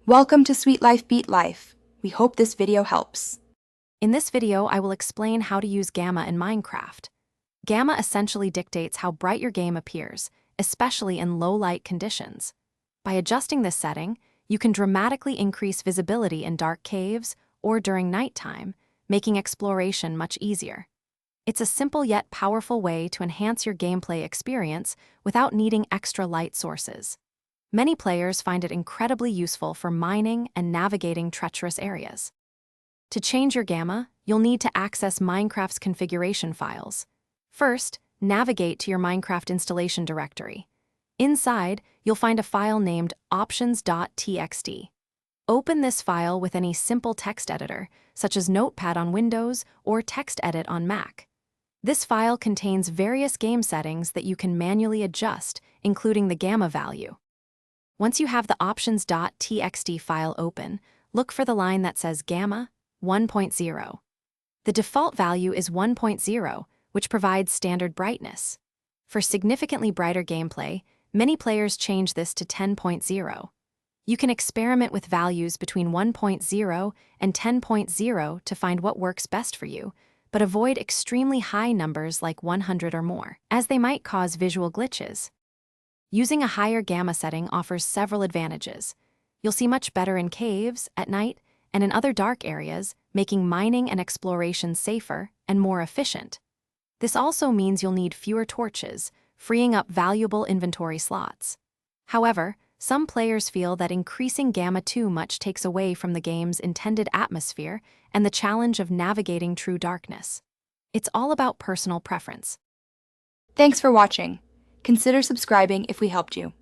Welcome to Sweet Life Beat Life. We hope this video helps. In this video, I will explain how to use Gamma in Minecraft. Gamma essentially dictates how bright your game appears, especially in low-light conditions. By adjusting this setting, you can dramatically increase visibility in dark caves or during nighttime, making exploration much easier. It's a simple yet powerful way to enhance your gameplay experience without needing extra light sources. Many players find it incredibly useful for mining and navigating treacherous areas. To change your Gamma, you'll need to access Minecraft's configuration files. First, navigate to your Minecraft installation directory. Inside, you'll find a file named options.txt. Open this file with any simple text editor, such as Notepad on Windows or TextEdit on Mac. This file contains various game settings that you can manually adjust, including the Gamma value. Once you have the options.txt file open, look for the line that says Gamma 1.0. The default value is 1.0, which provides standard brightness. For significantly brighter gameplay, many players change this to 10.0. You can experiment with values between 1.0 and 10.0 to find what works best for you, but avoid extremely high numbers like 100 or more, as they might cause visual glitches. Using a higher Gamma setting offers several advantages. You'll see much better in caves, at night, and in other dark areas, making mining and exploration safer and more efficient. This also means you'll need fewer torches, freeing up valuable inventory slots. However, some players feel that increasing Gamma too much takes away from the game's intended atmosphere and the challenge of navigating true darkness. It's all about personal preference. Thanks for watching. Consider subscribing if we helped you.